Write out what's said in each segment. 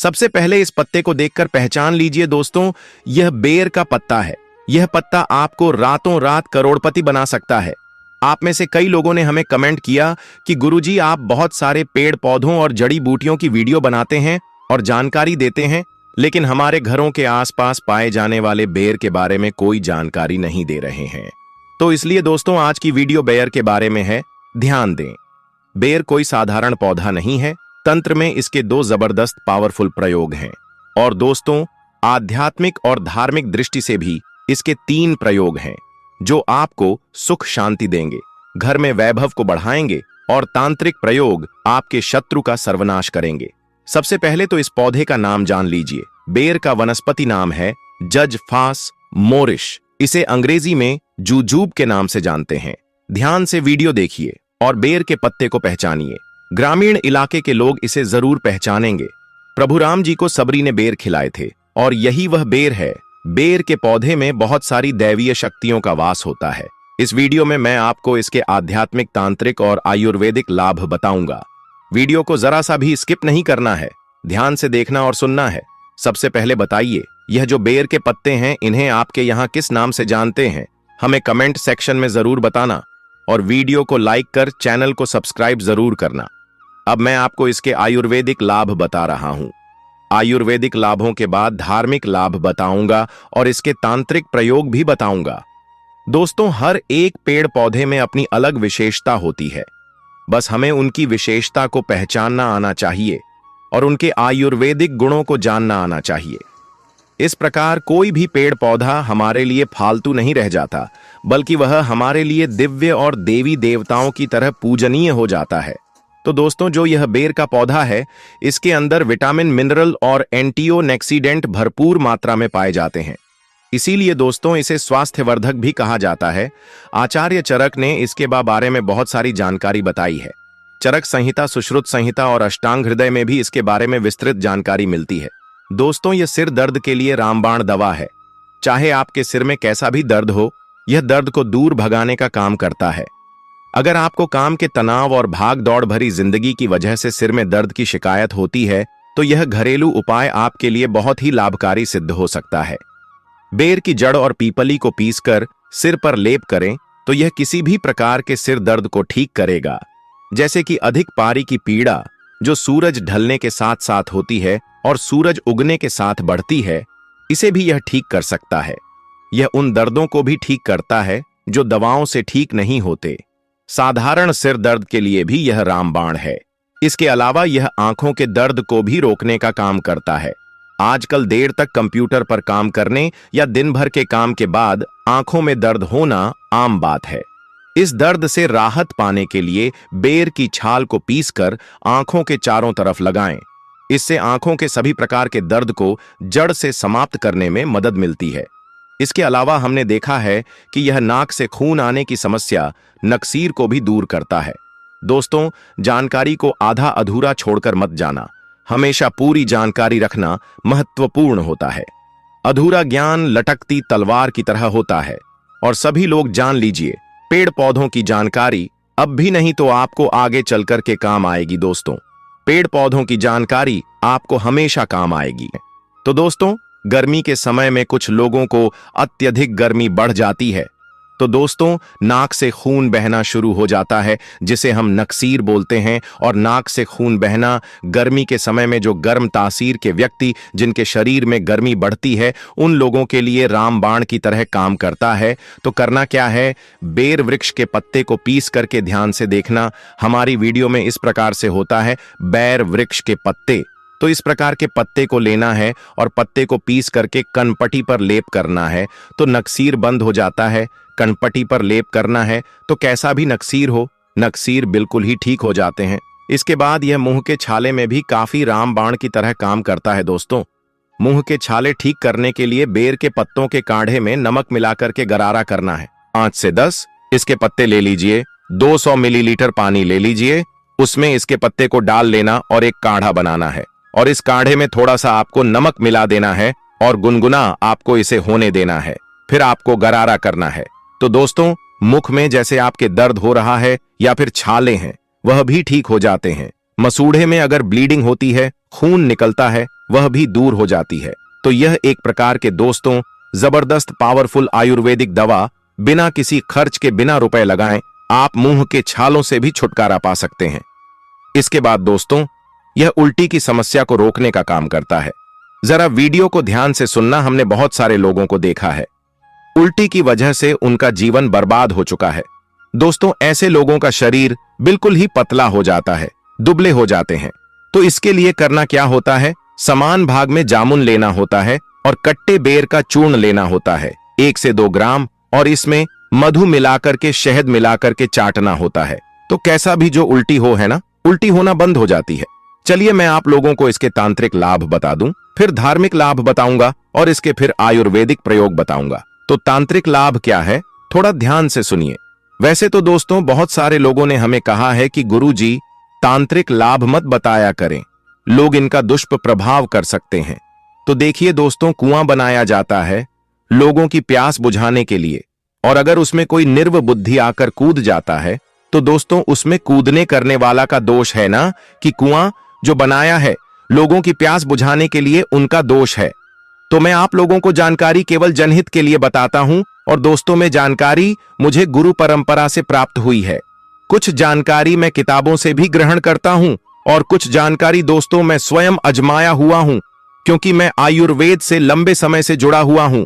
सबसे पहले इस पत्ते को देखकर पहचान लीजिए दोस्तों, यह बेर का पत्ता है। यह पत्ता आपको रातों रात करोड़पति बना सकता है। आप में से कई लोगों ने हमें कमेंट किया कि गुरुजी आप बहुत सारे पेड़ पौधों और जड़ी बूटियों की वीडियो बनाते हैं और जानकारी देते हैं, लेकिन हमारे घरों के आसपास पाए जाने वाले बेर के बारे में कोई जानकारी नहीं दे रहे हैं। तो इसलिए दोस्तों आज की वीडियो बेर के बारे में है। ध्यान दें, बेर कोई साधारण पौधा नहीं है। तंत्र में इसके दो जबरदस्त पावरफुल प्रयोग हैं और दोस्तों आध्यात्मिक और धार्मिक दृष्टि से भी इसके 3 प्रयोग हैं जो आपको सुख शांति देंगे, घर में वैभव को बढ़ाएंगे और तांत्रिक प्रयोग आपके शत्रु का सर्वनाश करेंगे। सबसे पहले तो इस पौधे का नाम जान लीजिए। बेर का वनस्पति नाम है जज फास मोरिश। इसे अंग्रेजी में जूजूब के नाम से जानते हैं। ध्यान से वीडियो देखिए और बेर के पत्ते को पहचानिए। ग्रामीण इलाके के लोग इसे जरूर पहचानेंगे। प्रभु राम जी को सबरी ने बेर खिलाए थे और यही वह बेर है। बेर के पौधे में बहुत सारी दैवीय शक्तियों का वास होता है। इस वीडियो में मैं आपको इसके आध्यात्मिक, तांत्रिक और आयुर्वेदिक लाभ बताऊंगा। वीडियो को जरा सा भी स्किप नहीं करना है, ध्यान से देखना और सुनना है। सबसे पहले बताइए, यह जो बेर के पत्ते हैं इन्हें आपके यहाँ किस नाम से जानते हैं? हमें कमेंट सेक्शन में जरूर बताना और वीडियो को लाइक कर चैनल को सब्सक्राइब जरूर करना। अब मैं आपको इसके आयुर्वेदिक लाभ बता रहा हूं। आयुर्वेदिक लाभों के बाद धार्मिक लाभ बताऊंगा और इसके तांत्रिक प्रयोग भी बताऊंगा। दोस्तों हर एक पेड़ पौधे में अपनी अलग विशेषता होती है, बस हमें उनकी विशेषता को पहचानना आना चाहिए और उनके आयुर्वेदिक गुणों को जानना आना चाहिए। इस प्रकार कोई भी पेड़ पौधा हमारे लिए फालतू नहीं रह जाता, बल्कि वह हमारे लिए दिव्य और देवी देवताओं की तरह पूजनीय हो जाता है। तो दोस्तों जो यह बेर का पौधा है, इसके अंदर विटामिन, मिनरल और एंटीओनेक्सीडेंट भरपूर मात्रा में पाए जाते हैं। इसीलिए दोस्तों इसे स्वास्थ्यवर्धक भी कहा जाता है। आचार्य चरक ने इसके बारे में बहुत सारी जानकारी बताई है। चरक संहिता, सुश्रुत संहिता और अष्टांग हृदय में भी इसके बारे में विस्तृत जानकारी मिलती है। दोस्तों यह सिर दर्द के लिए रामबाण दवा है। चाहे आपके सिर में कैसा भी दर्द हो, यह दर्द को दूर भगाने का काम करता है। अगर आपको काम के तनाव और भाग दौड़ भरी जिंदगी की वजह से सिर में दर्द की शिकायत होती है, तो यह घरेलू उपाय आपके लिए बहुत ही लाभकारी सिद्ध हो सकता है। बेर की जड़ और पीपली को पीसकर सिर पर लेप करें तो यह किसी भी प्रकार के सिर दर्द को ठीक करेगा, जैसे कि अधिक पारी की पीड़ा जो सूरज ढलने के साथ साथ होती है और सूरज उगने के साथ बढ़ती है, इसे भी यह ठीक कर सकता है। यह उन दर्दों को भी ठीक करता है जो दवाओं से ठीक नहीं होते। साधारण सिर दर्द के लिए भी यह रामबाण है। इसके अलावा यह आंखों के दर्द को भी रोकने का काम करता है। आजकल देर तक कंप्यूटर पर काम करने या दिन भर के काम के बाद आंखों में दर्द होना आम बात है। इस दर्द से राहत पाने के लिए बेर की छाल को पीसकर आंखों के चारों तरफ लगाएं। इससे आंखों के सभी प्रकार के दर्द को जड़ से समाप्त करने में मदद मिलती है। इसके अलावा हमने देखा है कि यह नाक से खून आने की समस्या, नक्सीर को भी दूर करता है। दोस्तों जानकारी को आधा अधूरा छोड़कर मत जाना। हमेशा पूरी जानकारी रखना महत्वपूर्ण होता है। अधूरा ज्ञान लटकती तलवार की तरह होता है और सभी लोग जान लीजिए, पेड़ पौधों की जानकारी अब भी नहीं तो आपको आगे चलकर के काम आएगी। दोस्तों पेड़ पौधों की जानकारी आपको हमेशा काम आएगी। तो दोस्तों गर्मी के समय में कुछ लोगों को अत्यधिक गर्मी बढ़ जाती है, तो दोस्तों नाक से खून बहना शुरू हो जाता है, जिसे हम नक्सीर बोलते हैं। और नाक से खून बहना गर्मी के समय में जो गर्म तासीर के व्यक्ति जिनके शरीर में गर्मी बढ़ती है, उन लोगों के लिए रामबाण की तरह काम करता है। तो करना क्या है, बेर वृक्ष के पत्ते को पीस करके ध्यान से देखना। हमारी वीडियो में इस प्रकार से होता है, बेर वृक्ष के पत्ते। तो इस प्रकार के पत्ते को लेना है और पत्ते को पीस करके कनपटी पर लेप करना है, तो नक्सीर बंद हो जाता है। कनपटी पर लेप करना है तो कैसा भी नक्सीर हो, नक्सीर बिल्कुल ही ठीक हो जाते हैं। इसके बाद यह मुंह के छाले में भी काफी रामबाण की तरह काम करता है। दोस्तों मुंह के छाले ठीक करने के लिए बेर के पत्तों के काढ़े में नमक मिलाकर के गरारा करना है। 5 से 10 इसके पत्ते ले लीजिए। 200 मिलीलीटर पानी ले लीजिए, उसमें इसके पत्ते को डाल लेना और एक काढ़ा बनाना है। और इस काढ़े में थोड़ा सा आपको नमक मिला देना है और गुनगुना आपको इसे होने देना है। फिर आपको गरारा करना है। तो दोस्तों मुख में जैसे आपके दर्द हो रहा है या फिर छाले हैं, वह भी ठीक हो जाते हैं। मसूड़े में अगर ब्लीडिंग होती है, खून निकलता है वह भी दूर हो जाती है। तो यह एक प्रकार के दोस्तों जबरदस्त पावरफुल आयुर्वेदिक दवा, बिना किसी खर्च के, बिना रुपए लगाएं आप मुंह के छालों से भी छुटकारा पा सकते हैं। इसके बाद दोस्तों यह उल्टी की समस्या को रोकने का काम करता है। जरा वीडियो को ध्यान से सुनना। हमने बहुत सारे लोगों को देखा है उल्टी की वजह से उनका जीवन बर्बाद हो चुका है। दोस्तों ऐसे लोगों का शरीर बिल्कुल ही पतला हो जाता है, दुबले हो जाते हैं। तो इसके लिए करना क्या होता है, समान भाग में जामुन लेना होता है और कट्टे बेर का चूर्ण लेना होता है 1 से 2 ग्राम, और इसमें मधु मिलाकर के, शहद मिलाकर के चाटना होता है। तो कैसा भी जो उल्टी हो है ना, उल्टी होना बंद हो जाती है। चलिए मैं आप लोगों को इसके तांत्रिक लाभ बता दूं, फिर धार्मिक लाभ बताऊंगा और इसके फिर आयुर्वेदिक प्रयोग बताऊंगा। तो तांत्रिक लाभ क्या है, थोड़ा ध्यान से सुनिए। वैसे तो दोस्तों बहुत सारे लोगों ने हमें कहा है कि गुरुजी तांत्रिक लाभ मत बताया करें, लोग इनका दुष्प्रभाव कर सकते हैं। तो देखिए दोस्तों, कुआं बनाया जाता है लोगों की प्यास बुझाने के लिए, और अगर उसमें कोई निर्व बुद्धि आकर कूद जाता है तो दोस्तों उसमें कूदने करने वाला का दोष है ना, कि कुआं जो बनाया है लोगों की प्यास बुझाने के लिए, उनका दोष है। तो मैं आप लोगों को जानकारी केवल जनहित के लिए बताता हूं, और दोस्तों में जानकारी मुझे गुरु परंपरा से प्राप्त हुई है। कुछ जानकारी मैं किताबों से भी ग्रहण करता हूं और कुछ जानकारी दोस्तों मैं स्वयं आजमाया हुआ हूं, क्योंकि मैं आयुर्वेद से लंबे समय से जुड़ा हुआ हूं।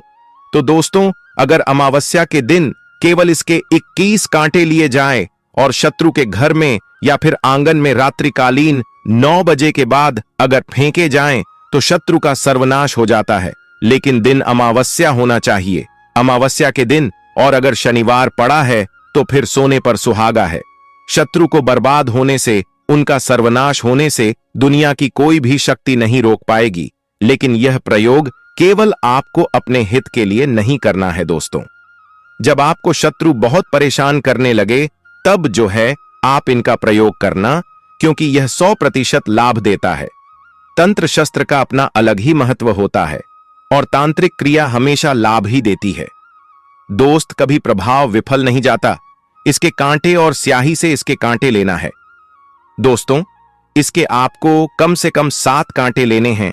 तो दोस्तों अगर अमावस्या के दिन केवल इसके 21 कांटे लिए जाएं और शत्रु के घर में या फिर आंगन में रात्रिकालीन 9 बजे के बाद अगर फेंके जाएं तो शत्रु का सर्वनाश हो जाता है। लेकिन दिन अमावस्या होना चाहिए, अमावस्या के दिन, और अगर शनिवार पड़ा है तो फिर सोने पर सुहागा है। शत्रु को बर्बाद होने से, उनका सर्वनाश होने से दुनिया की कोई भी शक्ति नहीं रोक पाएगी। लेकिन यह प्रयोग केवल आपको अपने हित के लिए नहीं करना है दोस्तों। जब आपको शत्रु बहुत परेशान करने लगे तब जो है आप इनका प्रयोग करना, क्योंकि यह 100% लाभ देता है। तंत्र शस्त्र का अपना अलग ही महत्व होता है और तांत्रिक क्रिया हमेशा लाभ ही देती है दोस्त, कभी प्रभाव विफल नहीं जाता। इसके कांटे और स्याही से इसके कांटे लेना है दोस्तों। इसके आपको कम से कम 7 कांटे लेने हैं,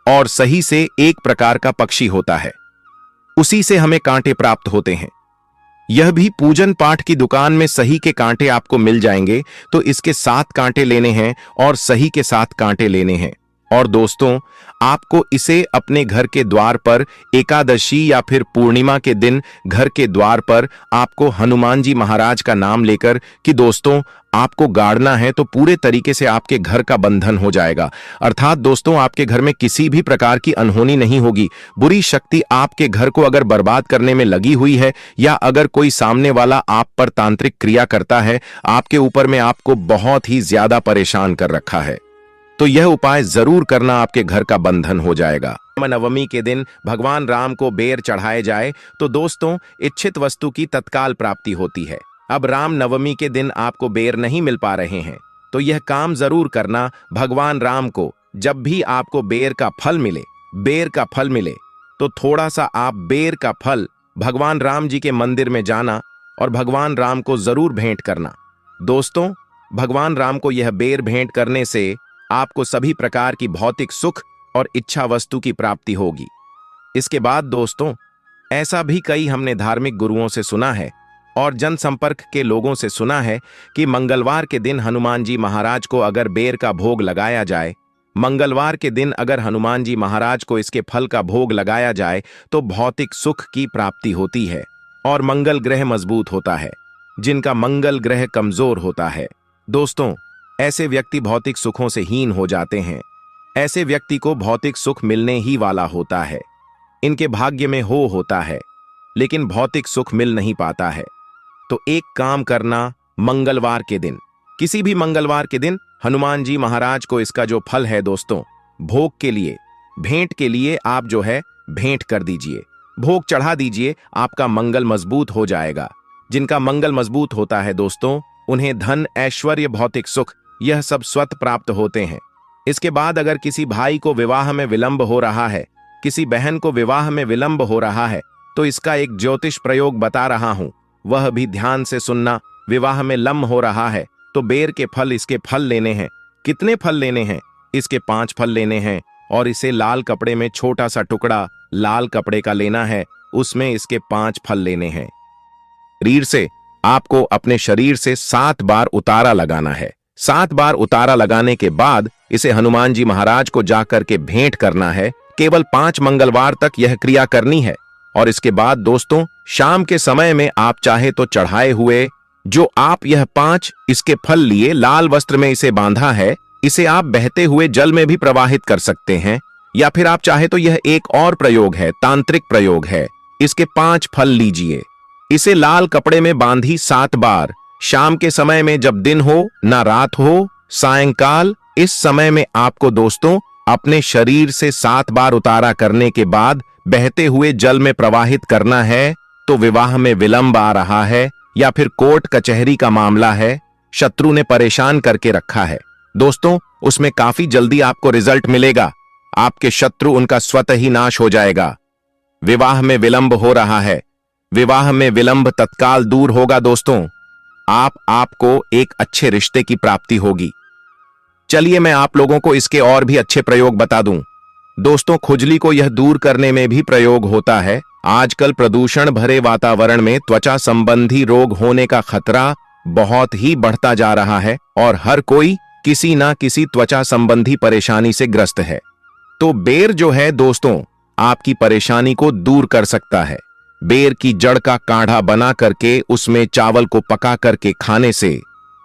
और सही से एक प्रकार का पक्षी होता है, उसी से हमें कांटे प्राप्त होते हैं। यह भी पूजन पाठ की दुकान में सही के कांटे आपको मिल जाएंगे। तो इसके 7 कांटे लेने हैं और सही के 7 कांटे लेने हैं। और दोस्तों आपको इसे अपने घर के द्वार पर एकादशी या फिर पूर्णिमा के दिन घर के द्वार पर आपको हनुमान जी महाराज का नाम लेकर कि दोस्तों आपको गाड़ना है, तो पूरे तरीके से आपके घर का बंधन हो जाएगा। अर्थात दोस्तों आपके घर में किसी भी प्रकार की अनहोनी नहीं होगी। बुरी शक्ति आपके घर को अगर बर्बाद करने में लगी हुई है, या अगर कोई सामने वाला आप पर तांत्रिक क्रिया करता है, आपके ऊपर में आपको बहुत ही ज्यादा परेशान कर रखा है, तो यह उपाय जरूर करना, आपके घर का बंधन हो जाएगा। नवमी के दिन भगवान राम को बेर चढ़ाए जाए तो दोस्तों इच्छित वस्तु की तत्काल प्राप्ति होती है। अब राम नवमी के दिन आपको बेर नहीं मिल पा रहे हैं तो यह काम जरूर करना, भगवान राम को जब भी आपको बेर का फल मिले तो थोड़ा सा आप बेर का फल भगवान राम जी के मंदिर में जाना और भगवान राम को जरूर भेंट करना। दोस्तों भगवान राम को यह बेर भेंट करने से आपको सभी प्रकार की भौतिक सुख और इच्छा वस्तु की प्राप्ति होगी। इसके बाद दोस्तों ऐसा भी कई हमने धार्मिक गुरुओं से सुना है और जनसंपर्क के लोगों से सुना है कि मंगलवार के दिन हनुमान जी महाराज को अगर बेर का भोग लगाया जाए, मंगलवार के दिन अगर हनुमान जी महाराज को इसके फल का भोग लगाया जाए तो भौतिक सुख की प्राप्ति होती है और मंगल ग्रह मजबूत होता है। जिनका मंगल ग्रह कमजोर होता है दोस्तों, ऐसे व्यक्ति भौतिक सुखों से हीन हो जाते हैं। ऐसे व्यक्ति को भौतिक सुख मिलने ही वाला होता है, इनके भाग्य में होता है, लेकिन भौतिक सुख मिल नहीं पाता है। तो एक काम करना, मंगलवार के दिन, किसी भी मंगलवार के दिन हनुमान जी महाराज को इसका जो फल है दोस्तों, भोग के लिए, भेंट के लिए आप जो है भेंट कर दीजिए, भोग चढ़ा दीजिए, आपका मंगल मजबूत हो जाएगा। जिनका मंगल मजबूत होता है दोस्तों, उन्हें धन, ऐश्वर्य, भौतिक सुख यह सब स्वतः प्राप्त होते हैं। इसके बाद अगर किसी भाई को विवाह में विलंब हो रहा है, किसी बहन को विवाह में विलंब हो रहा है, तो इसका एक ज्योतिष प्रयोग बता रहा हूं, वह भी ध्यान से सुनना। विवाह में लम्ब हो रहा है तो बेर के फल, इसके फल लेने हैं। कितने फल लेने हैं? इसके 5 फल लेने हैं और इसे लाल कपड़े में छोटा सा टुकड़ा लाल कपड़े का लेना है, उसमें इसके 5 फल लेने हैं। शरीर से आपको अपने शरीर से 7 बार उतारा लगाना है। 7 बार उतारा लगाने के बाद इसे हनुमान जी महाराज को जाकर के भेंट करना है। केवल 5 मंगलवार तक यह क्रिया करनी है। और इसके बाद दोस्तों शाम के समय में आप चाहे तो चढ़ाए हुए जो आप यह 5 इसके फल लिए लाल वस्त्र में इसे बांधा है, इसे आप बहते हुए जल में भी प्रवाहित कर सकते हैं, या फिर आप चाहे तो यह एक और प्रयोग है, तांत्रिक प्रयोग है। इसके 5 फल लीजिए, इसे लाल कपड़े में बांधी 7 बार शाम के समय में, जब दिन हो ना रात हो, सायंकाल, इस समय में आपको दोस्तों अपने शरीर से 7 बार उतारा करने के बाद बहते हुए जल में प्रवाहित करना है। तो विवाह में विलंब आ रहा है या फिर कोर्ट कचहरी का मामला है, शत्रु ने परेशान करके रखा है दोस्तों, उसमें काफी जल्दी आपको रिजल्ट मिलेगा। आपके शत्रु उनका स्वतः ही नाश हो जाएगा। विवाह में विलंब हो रहा है, विवाह में विलंब तत्काल दूर होगा दोस्तों। आपको एक अच्छे रिश्ते की प्राप्ति होगी। चलिए मैं आप लोगों को इसके और भी अच्छे प्रयोग बता दूं। दोस्तों खुजली को यह दूर करने में भी प्रयोग होता है। आजकल प्रदूषण भरे वातावरण में त्वचा संबंधी रोग होने का खतरा बहुत ही बढ़ता जा रहा है और हर कोई किसी ना किसी त्वचा संबंधी परेशानी से ग्रस्त है। तो बेर जो है दोस्तों आपकी परेशानी को दूर कर सकता है। बेर की जड़ का काढ़ा बना करके उसमें चावल को पका करके खाने से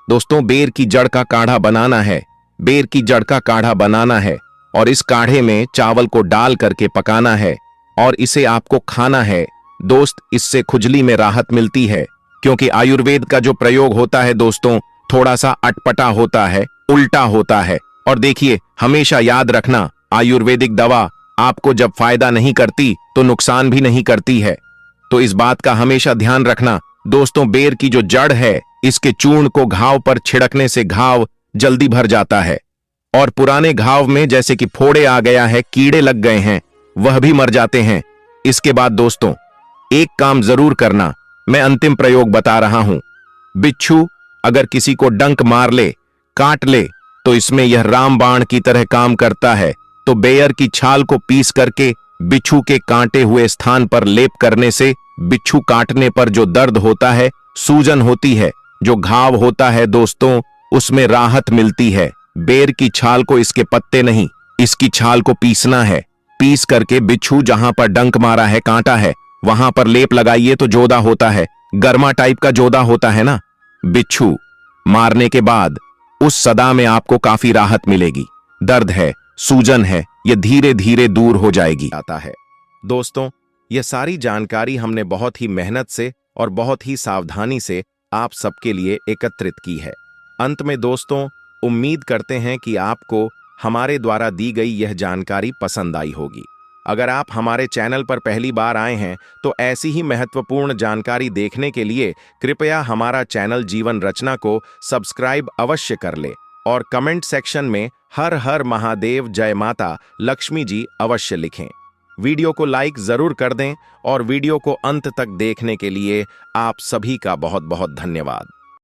दोस्तों, बेर की जड़ का काढ़ा बनाना है, बेर की जड़ का काढ़ा बनाना है और इस काढ़े में चावल को डाल करके पकाना है और इसे आपको खाना है दोस्त। इससे खुजली में राहत मिलती है, क्योंकि आयुर्वेद का जो प्रयोग होता है दोस्तों थोड़ा सा अटपटा होता है, उल्टा होता है। और देखिए हमेशा याद रखना, आयुर्वेदिक दवा आपको जब फायदा नहीं करती तो नुकसान भी नहीं करती है। तो इस बात का हमेशा ध्यान रखना दोस्तों। बेर की जो जड़ है इसके चूर्ण को घाव पर छिड़कने से घाव जल्दी भर जाता है और पुराने घाव में जैसे कि फोड़े आ गया है, कीड़े लग गए हैं, वह भी मर जाते हैं। इसके बाद दोस्तों एक काम जरूर करना, मैं अंतिम प्रयोग बता रहा हूं। बिच्छू अगर किसी को डंक मार ले, काट ले, तो इसमें यह रामबाण की तरह काम करता है। तो बेर की छाल को पीस करके बिच्छू के कांटे हुए स्थान पर लेप करने से बिच्छू काटने पर जो दर्द होता है, सूजन होती है, जो घाव होता है दोस्तों, उसमें राहत मिलती है। बेर की छाल को, इसके पत्ते नहीं, इसकी छाल को पीसना है। पीस करके बिच्छू जहां पर डंक मारा है, कांटा है, वहां पर लेप लगाइए तो जोदा होता है, गर्मा टाइप का जोदा होता है ना। बिच्छू मारने के बाद उस सदा में आपको काफी राहत मिलेगी। दर्द है, सूजन है, यह धीरे धीरे दूर हो जाएगी। आता है दोस्तों, यह सारी जानकारी हमने बहुत ही मेहनत से और बहुत ही सावधानी से आप सबके लिए एकत्रित की है। अंत में दोस्तों उम्मीद करते हैं कि आपको हमारे द्वारा दी गई यह जानकारी पसंद आई होगी। अगर आप हमारे चैनल पर पहली बार आए हैं तो ऐसी ही महत्वपूर्ण जानकारी देखने के लिए कृपया हमारा चैनल जीवन रचना को सब्सक्राइब अवश्य कर ले और कमेंट सेक्शन में हर हर महादेव, जय माता लक्ष्मी जी अवश्य लिखें। वीडियो को लाइक जरूर कर दें और वीडियो को अंत तक देखने के लिए आप सभी का बहुत बहुत धन्यवाद।